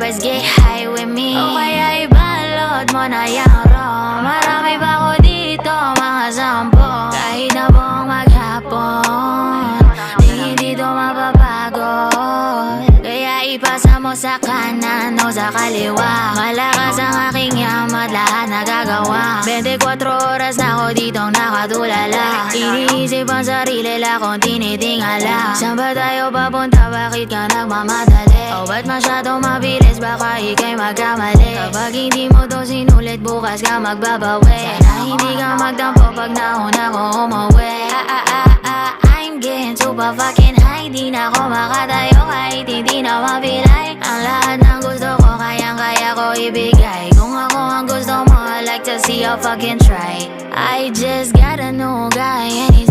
Let's get high with me. O kaya ibalot mo na yung rom. Marami pa ko dito, mga sampo. Kahit na buong maghapon, di dito mapapagod. Kaya ipasa mo sa kanan o sa kaliwa. Malakas ang aking yamat, lahat nagagawa. 24 oras na ako ditong nakatulala. Iniisip ang sarili lang kung tinitingala. Saan ba tayo papunta? Bakit ka nagmamadali? O ba't masyadong mabilis? Baka ika'y magkamali. Kapag hindi mo to sinulit, bukas ka magbabawi. Sana hindi ka magtampo pag nauna ko umuwi. I'm getting super fucking high. Di na ako makatayo kahit hindi na mapilay. Ang lahat ng gusto ko, kayang-kaya ko ibigay. Kung ako ang gusto mo, I like to see you fucking try. I just got a new guy and he's